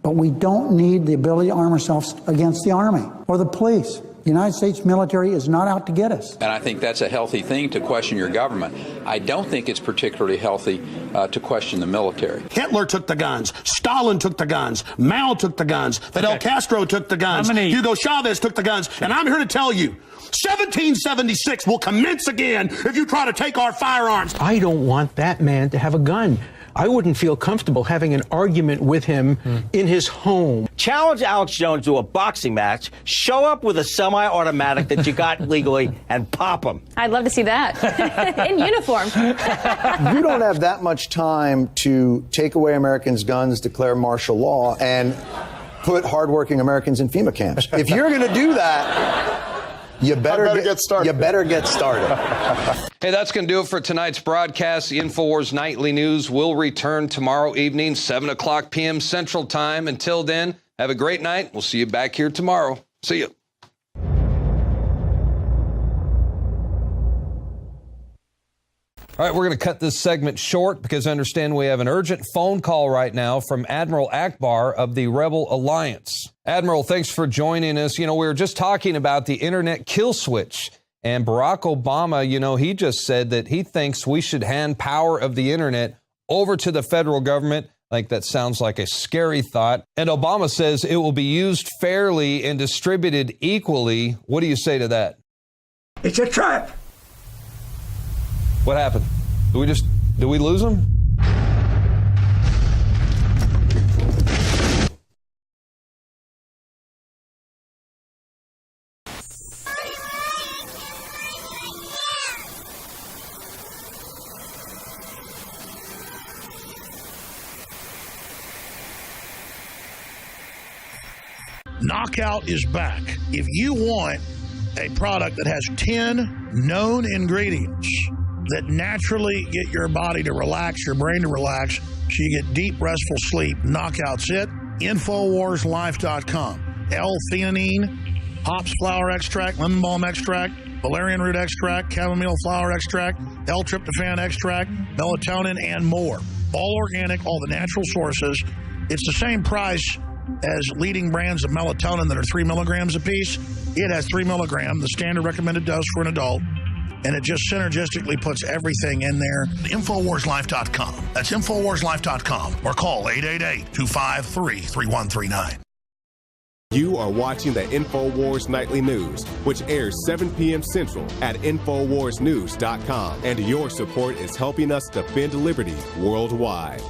but we don't need the ability to arm ourselves against the Army or the police. The United States military is not out to get us. And I think that's a healthy thing to question your government. I don't think it's particularly healthy to question the military. Hitler took the guns. Stalin took the guns. Mao took the guns. Fidel Castro took the guns. Hugo Chavez took the guns. And I'm here to tell you, 1776 will commence again if you try to take our firearms. I don't want that man to have a gun. I wouldn't feel comfortable having an argument with him in his home. Challenge Alex Jones to a boxing match, show up with a semi-automatic that you got legally, and pop him. I'd love to see that. In uniform. You don't have that much time to take away Americans' guns, declare martial law, and put hardworking Americans in FEMA camps. If you're going to do that, you better get started. You better get started. Hey, that's going to do it for tonight's broadcast. The Infowars Nightly News will return tomorrow evening, 7 o'clock p.m. Central Time. Until then, have a great night. We'll see you back here tomorrow. See you. All right, we're going to cut this segment short because I understand we have an urgent phone call right now from Admiral Akbar of the Rebel Alliance. Admiral, thanks for joining us. You know, we were just talking about the internet kill switch, and Barack Obama, you know, he just said that he thinks we should hand power of the internet over to the federal government. Like, that sounds like a scary thought. And Obama says it will be used fairly and distributed equally. What do you say to that? It's a trap. What happened? Did we lose him? Knockout is back. If you want a product that has 10 known ingredients that naturally get your body to relax, your brain to relax, so you get deep, restful sleep, Knockout's it. InfoWarsLife.com. L-theanine, hops flower extract, lemon balm extract, valerian root extract, chamomile flower extract, L-tryptophan extract, melatonin, and more. All organic, all the natural sources. It's the same price as leading brands of melatonin that are 3 milligrams apiece. It has 3 milligrams, the standard recommended dose for an adult, and it just synergistically puts everything in there. InfoWarsLife.com. That's InfoWarsLife.com, or call 888-253-3139. You are watching the Infowars Nightly News, which airs 7 p.m. Central at InfoWarsNews.com. And your support is helping us defend liberty worldwide.